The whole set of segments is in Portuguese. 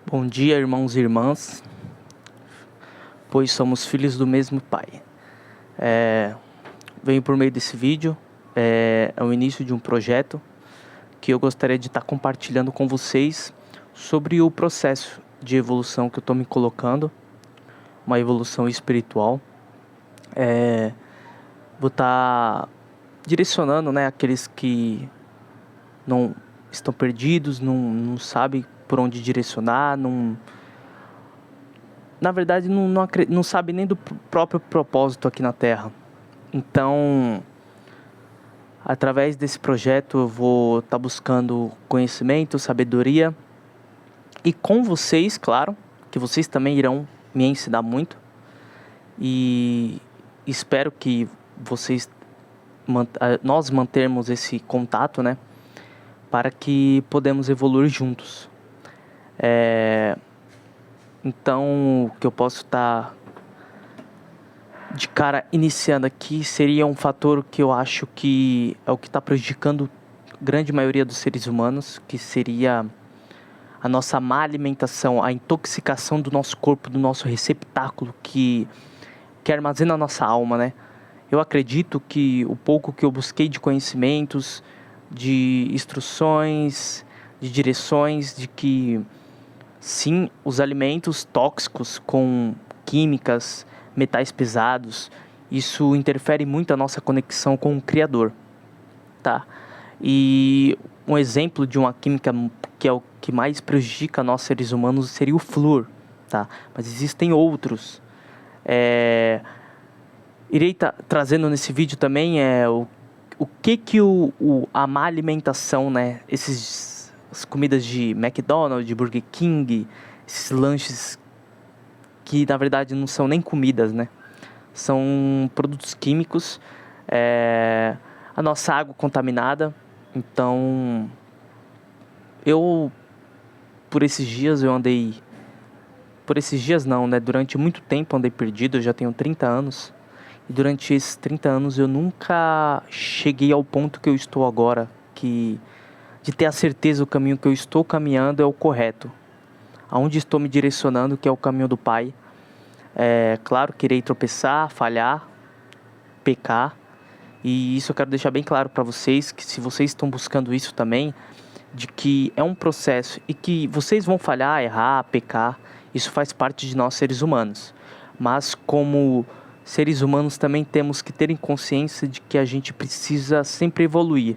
Bom dia, irmãos e irmãs, pois somos filhos do mesmo Pai. Venho por meio desse vídeo, é o início de um projeto que eu gostaria de estar compartilhando com vocês sobre o processo de evolução que eu estou me colocando, uma evolução espiritual. Vou estar direcionando, aqueles que não estão perdidos, não sabem por onde direcionar, na verdade não sabe nem do próprio propósito aqui na Terra. Então, através desse projeto eu vou estar buscando conhecimento, sabedoria, e com vocês, claro, que vocês também irão me ensinar muito, e espero que nós mantermos esse contato, para que podemos evoluir juntos. Então, o que eu posso estar de cara iniciando aqui seria um fator que eu acho que é o que está prejudicando a grande maioria dos seres humanos, que seria a nossa má alimentação, a intoxicação do nosso corpo, do nosso receptáculo que armazena a nossa alma, Eu acredito que o pouco que eu busquei de conhecimentos, de instruções, de direções, de que sim, os alimentos tóxicos com químicas, metais pesados, isso interfere muito a nossa conexão com o Criador, tá? E um exemplo de uma química que é o que mais prejudica nós seres humanos seria o flúor, tá? Mas existem outros. Irei trazendo nesse vídeo também o que a má alimentação, as comidas de McDonald's, de Burger King, esses lanches que na verdade não são nem comidas, São produtos químicos, a nossa água contaminada. Então, por esses dias não, durante muito tempo andei perdido, eu já tenho 30 anos. E durante esses 30 anos eu nunca cheguei ao ponto que eu estou agora, de ter a certeza o caminho que eu estou caminhando é o correto. Aonde estou me direcionando, que é o caminho do Pai. Claro que irei tropeçar, falhar, pecar. E isso eu quero deixar bem claro para vocês, que se vocês estão buscando isso também, de que é um processo e que vocês vão falhar, errar, pecar. Isso faz parte de nós seres humanos. Mas como seres humanos também temos que ter em consciência de que a gente precisa sempre evoluir.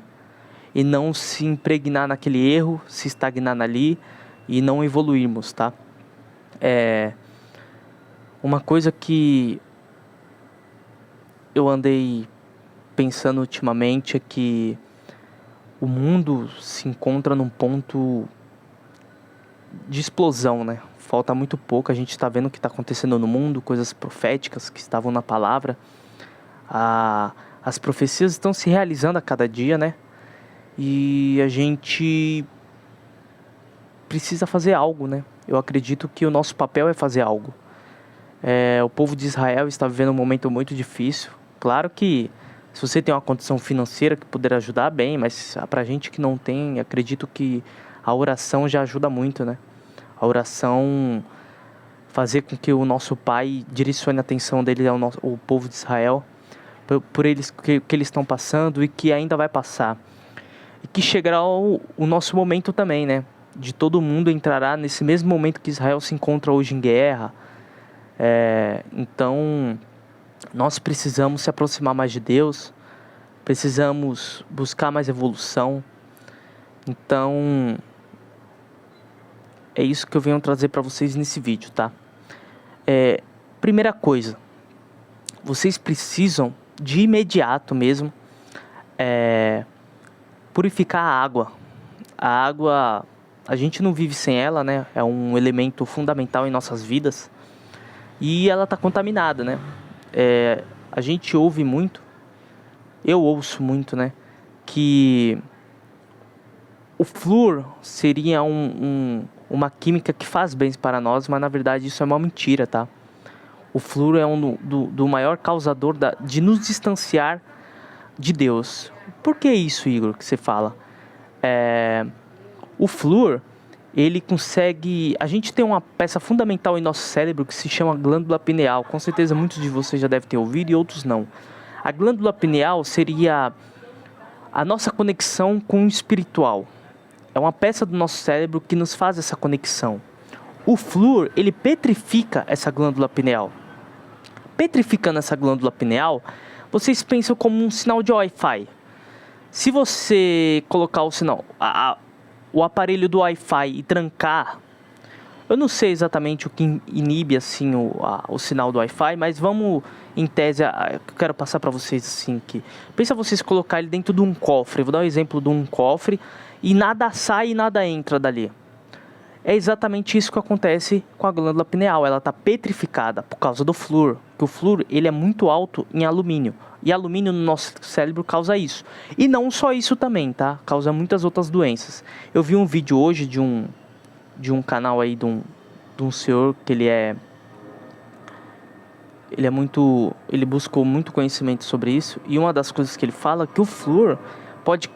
E não se impregnar naquele erro, se estagnar ali e não evoluirmos, tá? Uma coisa que eu andei pensando ultimamente é que o mundo se encontra num ponto de explosão, Falta muito pouco, a gente está vendo o que está acontecendo no mundo, coisas proféticas que estavam na palavra. As profecias estão se realizando a cada dia, E a gente precisa fazer algo, Eu acredito que o nosso papel é fazer algo. O povo de Israel está vivendo um momento muito difícil. Claro que se você tem uma condição financeira que puder ajudar, bem, mas pra gente que não tem, acredito que a oração já ajuda muito, A oração fazer com que o nosso Pai direcione a atenção dele ao povo de Israel, por eles que eles estão passando e que ainda vai passar. E que chegará o nosso momento também, De todo mundo entrará nesse mesmo momento que Israel se encontra hoje em guerra. Então, nós precisamos se aproximar mais de Deus, precisamos buscar mais evolução. Então, é isso que eu venho trazer para vocês nesse vídeo, tá? Primeira coisa, vocês precisam de imediato mesmo purificar a água. A água, a gente não vive sem ela, É um elemento fundamental em nossas vidas. E ela está contaminada, A gente ouve muito, eu ouço muito, que o flúor seria uma química que faz bem para nós, mas na verdade isso é uma mentira, tá? O flúor é do maior causador de nos distanciar de Deus. Por que isso, Igor, que você fala? O flúor, ele consegue... A gente tem uma peça fundamental em nosso cérebro que se chama glândula pineal. Com certeza muitos de vocês já devem ter ouvido e outros não. A glândula pineal seria a nossa conexão com o espiritual. É uma peça do nosso cérebro que nos faz essa conexão. O flúor, ele petrifica essa glândula pineal. Petrificando essa glândula pineal, vocês pensam como um sinal de Wi-Fi. Se você colocar o sinal, o aparelho do Wi-Fi e trancar, eu não sei exatamente o que inibe assim o sinal do Wi-Fi, mas vamos, em tese, eu quero passar para vocês assim que pensa vocês colocar ele dentro de um cofre. Eu vou dar um exemplo de um cofre e nada sai e nada entra dali. É exatamente isso que acontece com a glândula pineal. Ela está petrificada por causa do flúor. Porque o flúor ele é muito alto em alumínio. E alumínio no nosso cérebro causa isso. E não só isso também, tá? Causa muitas outras doenças. Eu vi um vídeo hoje de um canal aí de um senhor que ele buscou muito conhecimento sobre isso. E uma das coisas que ele fala é que o flúor pode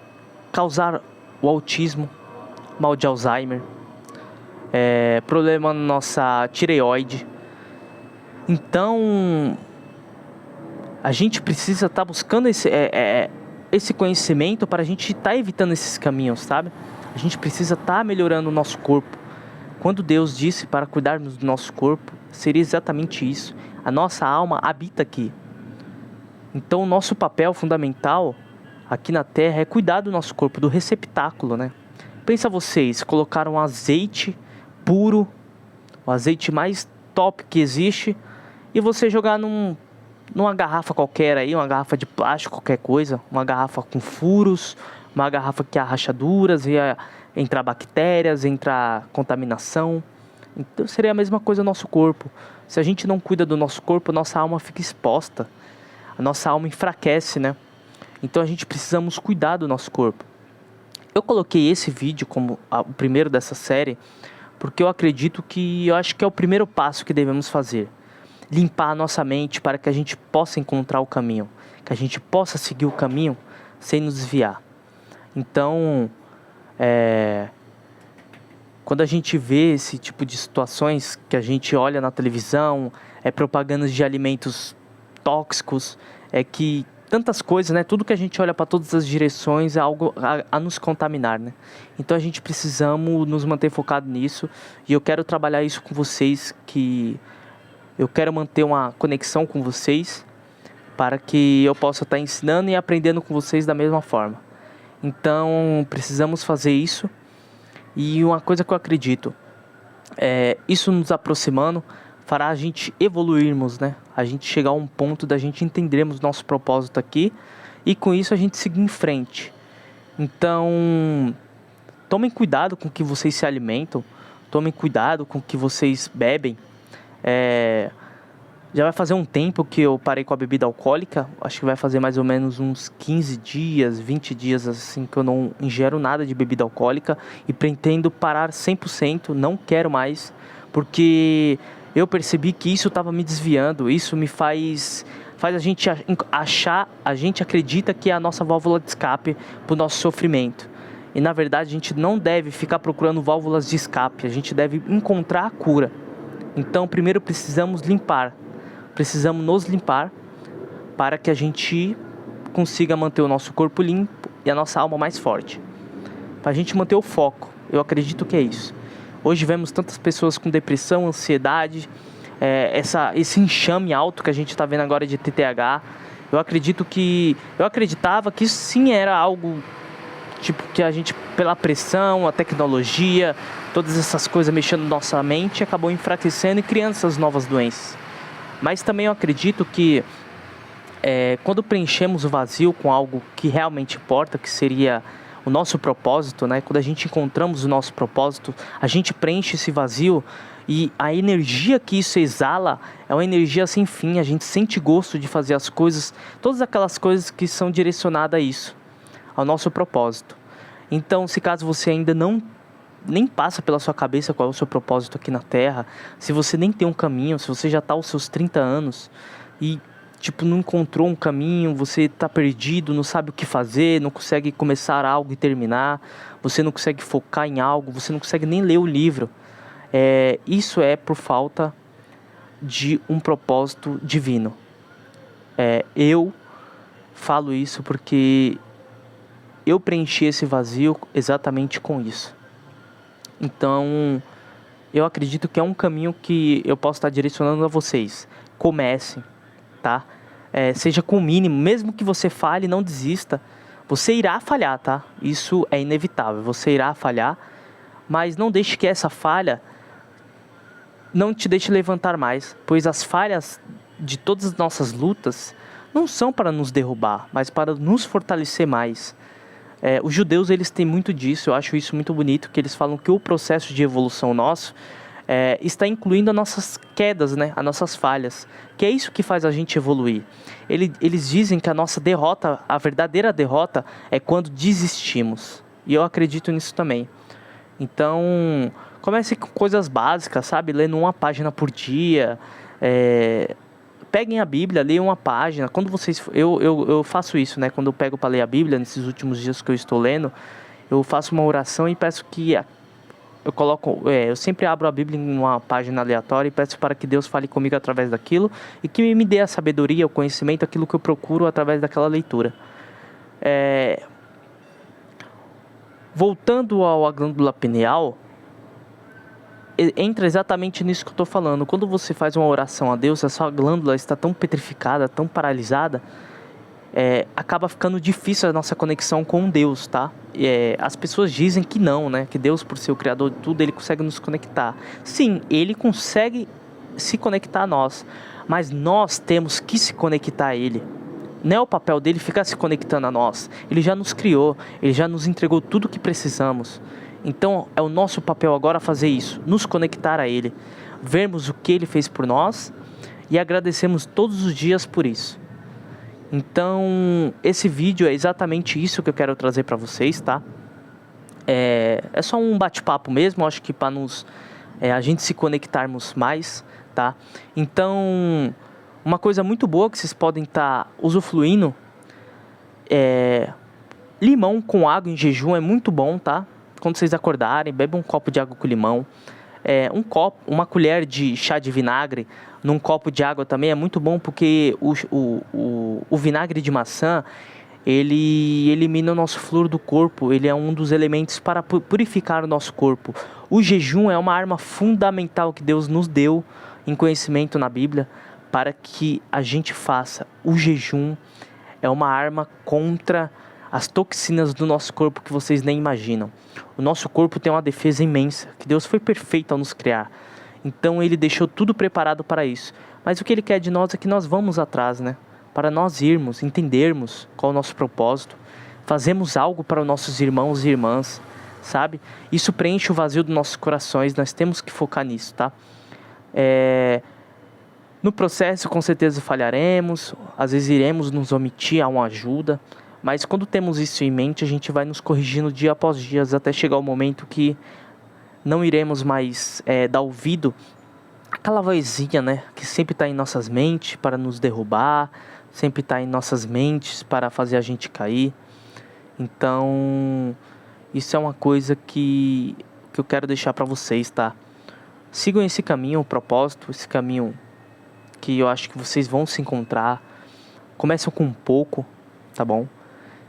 causar o autismo, mal de Alzheimer, problema na nossa tireoide. Então, a gente precisa estar buscando esse conhecimento para a gente estar evitando esses caminhos, sabe? A gente precisa estar melhorando o nosso corpo. Quando Deus disse para cuidarmos do nosso corpo, seria exatamente isso. A nossa alma habita aqui. Então, o nosso papel fundamental aqui na Terra é cuidar do nosso corpo, do receptáculo, né? Pensa vocês, colocaram um azeite puro, o azeite mais top que existe, e você jogar numa garrafa qualquer aí, uma garrafa de plástico, qualquer coisa, uma garrafa com furos, uma garrafa que há rachaduras, ia entrar bactérias, entrar contaminação. Então seria a mesma coisa no nosso corpo. Se a gente não cuida do nosso corpo, nossa alma fica exposta, a nossa alma enfraquece, né? Então a gente precisamos cuidar do nosso corpo. Eu coloquei esse vídeo como o primeiro dessa série, porque eu acho que é o primeiro passo que devemos fazer. Limpar a nossa mente para que a gente possa encontrar o caminho, que a gente possa seguir o caminho sem nos desviar. Então, quando a gente vê esse tipo de situações que a gente olha na televisão, propagandas de alimentos tóxicos, que tantas coisas, né? Tudo que a gente olha para todas as direções é algo a nos contaminar, né? Então a gente precisamos nos manter focado nisso, e eu quero trabalhar isso com vocês, que eu quero manter uma conexão com vocês para que eu possa estar ensinando e aprendendo com vocês da mesma forma. Então precisamos fazer isso. E uma coisa que eu acredito, isso nos aproximando fará a gente evoluirmos, né? A gente chegar a um ponto da gente entendermos nosso propósito aqui, e com isso a gente seguir em frente. Então, tomem cuidado com o que vocês se alimentam, tomem cuidado com o que vocês bebem. Já vai fazer um tempo que eu parei com a bebida alcoólica, acho que vai fazer mais ou menos uns 15 dias, 20 dias assim que eu não ingero nada de bebida alcoólica, e pretendo parar 100%, não quero mais, porque eu percebi que isso estava me desviando. Isso me faz a gente achar, a gente acredita que é a nossa válvula de escape para o nosso sofrimento. E na verdade a gente não deve ficar procurando válvulas de escape, a gente deve encontrar a cura. Então primeiro precisamos nos limpar para que a gente consiga manter o nosso corpo limpo e a nossa alma mais forte. Para a gente manter o foco, eu acredito que é isso. Hoje vemos tantas pessoas com depressão, ansiedade, esse enxame alto que a gente está vendo agora de TDAH. Eu acreditava que isso sim era algo tipo que a gente, pela pressão, a tecnologia, todas essas coisas mexendo na nossa mente, acabou enfraquecendo e criando essas novas doenças. Mas também eu acredito que quando preenchemos o vazio com algo que realmente importa, que seria o nosso propósito, né? Quando a gente encontramos o nosso propósito, a gente preenche esse vazio, e a energia que isso exala é uma energia sem fim. A gente sente gosto de fazer as coisas, todas aquelas coisas que são direcionadas a isso, ao nosso propósito. Então, se caso você ainda nem passa pela sua cabeça qual é o seu propósito aqui na Terra, se você nem tem um caminho, se você já está aos seus 30 anos e tipo, não encontrou um caminho, você tá perdido, não sabe o que fazer, não consegue começar algo e terminar, você não consegue focar em algo, você não consegue nem ler o livro. Isso é por falta de um propósito divino. Eu falo isso porque eu preenchi esse vazio exatamente com isso. Então, eu acredito que é um caminho que eu posso estar direcionando a vocês. Comecem, tá? Seja com o mínimo, mesmo que você falhe, não desista. Você irá falhar, tá? Isso é inevitável, você irá falhar, mas não deixe que essa falha não te deixe levantar mais, pois as falhas de todas as nossas lutas não são para nos derrubar, mas para nos fortalecer mais. Os judeus, eles têm muito disso, eu acho isso muito bonito, que eles falam que o processo de evolução nosso está incluindo as nossas quedas, né? As nossas falhas, que é isso que faz a gente evoluir. Eles dizem que a nossa derrota, a verdadeira derrota, é quando desistimos, e eu acredito nisso também. Então, comece com coisas básicas, sabe? Lendo uma página por dia. Peguem a Bíblia, leiam uma página. Quando vocês, eu faço isso, né? Quando eu pego para ler a Bíblia, nesses últimos dias que eu estou lendo, eu faço uma oração e peço que eu sempre abro a Bíblia em uma página aleatória e peço para que Deus fale comigo através daquilo e que me dê a sabedoria, o conhecimento, aquilo que eu procuro através daquela leitura. Voltando à glândula pineal, entra exatamente nisso que eu estou falando. Quando você faz uma oração a Deus, a sua glândula está tão petrificada, tão paralisada, acaba ficando difícil a nossa conexão com Deus, tá? As pessoas dizem que não, né? Que Deus, por ser o Criador de tudo, Ele consegue nos conectar. Sim, Ele consegue se conectar a nós, mas nós temos que se conectar a Ele. Não é o papel dele ficar se conectando a nós. Ele já nos criou, Ele já nos entregou tudo o que precisamos. Então é o nosso papel agora fazer isso, nos conectar a Ele, vermos o que Ele fez por nós e agradecemos todos os dias por isso. Então esse vídeo é exatamente isso que eu quero trazer para vocês, tá? É só um bate-papo mesmo, acho que para a gente se conectarmos mais, tá? Então, uma coisa muito boa que vocês podem estar usufruindo limão com água em jejum é muito bom, tá? Quando vocês acordarem, bebam um copo de água com limão. Uma colher de chá de vinagre num copo de água também é muito bom, porque o vinagre de maçã, ele elimina o nosso flúor do corpo. Ele é um dos elementos para purificar o nosso corpo. O jejum é uma arma fundamental que Deus nos deu em conhecimento na Bíblia para que a gente faça. O jejum é uma arma contra as toxinas do nosso corpo que vocês nem imaginam. O nosso corpo tem uma defesa imensa, que Deus foi perfeito ao nos criar. Então Ele deixou tudo preparado para isso. Mas o que Ele quer de nós é que nós vamos atrás, né? Para nós irmos, entendermos qual é o nosso propósito, fazemos algo para os nossos irmãos e irmãs, sabe? Isso preenche o vazio dos nossos corações, nós temos que focar nisso, tá? No processo, com certeza falharemos, às vezes iremos nos omitir a uma ajuda, mas quando temos isso em mente, a gente vai nos corrigindo dia após dia, até chegar o momento que não iremos mais dar ouvido àquela vozinha, né? Que sempre está em nossas mentes para nos derrubar, sempre está em nossas mentes para fazer a gente cair. Então, isso é uma coisa que eu quero deixar para vocês, tá? Sigam esse caminho, o propósito, esse caminho que eu acho que vocês vão se encontrar. Comecem com um pouco, tá bom?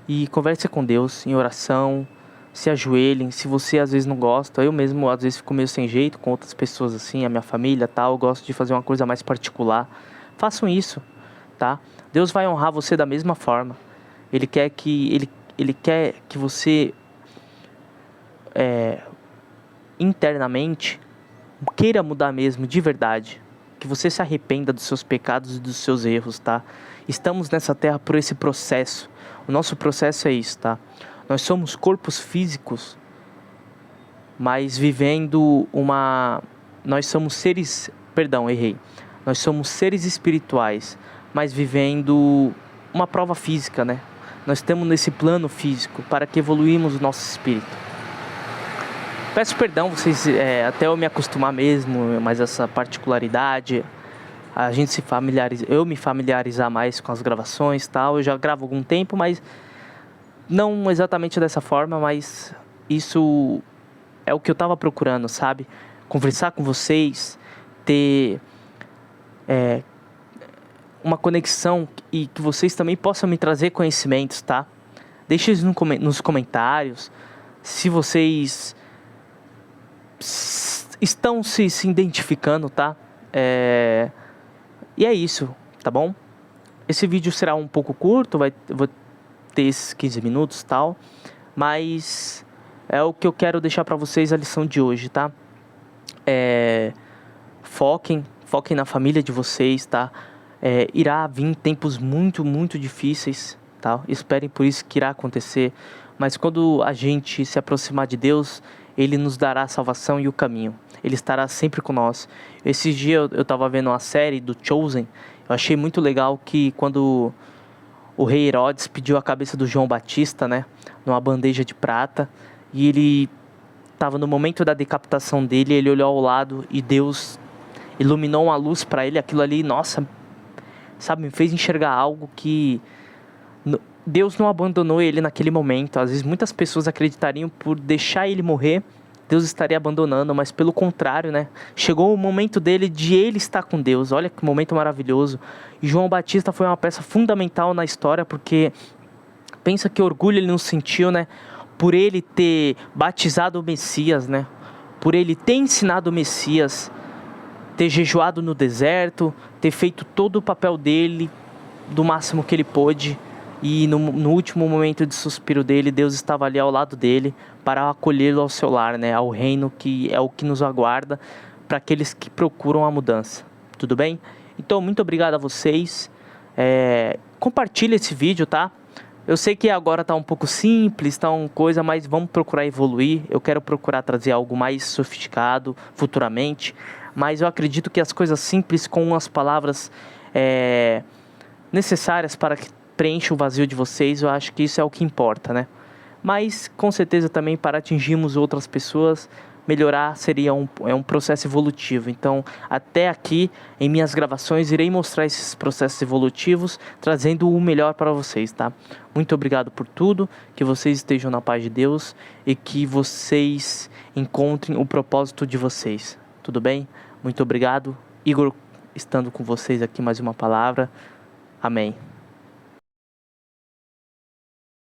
E converse com Deus em oração, se ajoelhem. Se você às vezes não gosta, eu mesmo às vezes fico meio sem jeito com outras pessoas assim, a minha família tal, eu gosto de fazer uma coisa mais particular. Façam isso, tá? Deus vai honrar você da mesma forma. Ele quer que você internamente queira mudar mesmo, de verdade. Que você se arrependa dos seus pecados e dos seus erros, tá? Estamos nessa terra por esse processo. O nosso processo é isso, tá? Nós somos corpos físicos, mas vivendo nós somos seres... Perdão, errei. Nós somos seres espirituais, mas vivendo uma prova física, né? Nós estamos nesse plano físico para que evoluímos o nosso espírito. Peço perdão, vocês, até eu me acostumar mesmo, mas essa particularidade, a gente se familiariza, eu me familiarizar mais com as gravações e tal. Eu já gravo há algum tempo, mas não exatamente dessa forma, mas isso é o que eu tava procurando, sabe? Conversar com vocês, ter uma conexão e que vocês também possam me trazer conhecimentos, tá? Deixe isso nos comentários se vocês estão se identificando, tá? E é isso, tá bom? Esse vídeo será um pouco curto, eu vou ter esses 15 minutos e tal, mas é o que eu quero deixar pra vocês a lição de hoje, tá? Foquem na família de vocês, tá? Irá vir tempos muito, muito difíceis, tá? Esperem por isso que irá acontecer, mas quando a gente se aproximar de Deus, Ele nos dará a salvação e o caminho. Ele estará sempre com nós. Esses dias eu estava vendo uma série do Chosen. Eu achei muito legal que quando o rei Herodes pediu a cabeça do João Batista, né, numa bandeja de prata, e ele estava no momento da decapitação dele, ele olhou ao lado e Deus iluminou uma luz para ele. Aquilo ali, nossa, sabe, me fez enxergar algo que Deus não abandonou ele naquele momento. Às vezes muitas pessoas acreditariam por deixar ele morrer, Deus estaria abandonando, mas pelo contrário, né? Chegou o momento dele de ele estar com Deus. Olha que momento maravilhoso. E João Batista foi uma peça fundamental na história, porque pensa que orgulho ele não sentiu, né? Por ele ter batizado o Messias, né? Por ele ter ensinado o Messias, ter jejuado no deserto, ter feito todo o papel dele do máximo que ele pôde. E no último momento de suspiro dele, Deus estava ali ao lado dele para acolhê-lo ao seu lar, né? Ao reino que é o que nos aguarda para aqueles que procuram a mudança. Tudo bem? Então, muito obrigado a vocês. Compartilhe esse vídeo, tá? Eu sei que agora tá um pouco simples, tá uma coisa, mas vamos procurar evoluir. Eu quero procurar trazer algo mais sofisticado futuramente. Mas eu acredito que as coisas simples com as palavras necessárias para que preencha o vazio de vocês, eu acho que isso é o que importa, né? Mas, com certeza, também para atingirmos outras pessoas, melhorar seria um processo evolutivo. Então, até aqui, em minhas gravações, irei mostrar esses processos evolutivos, trazendo o melhor para vocês, tá? Muito obrigado por tudo, que vocês estejam na paz de Deus e que vocês encontrem o propósito de vocês. Tudo bem? Muito obrigado. Igor, estando com vocês aqui, mais uma palavra. Amém.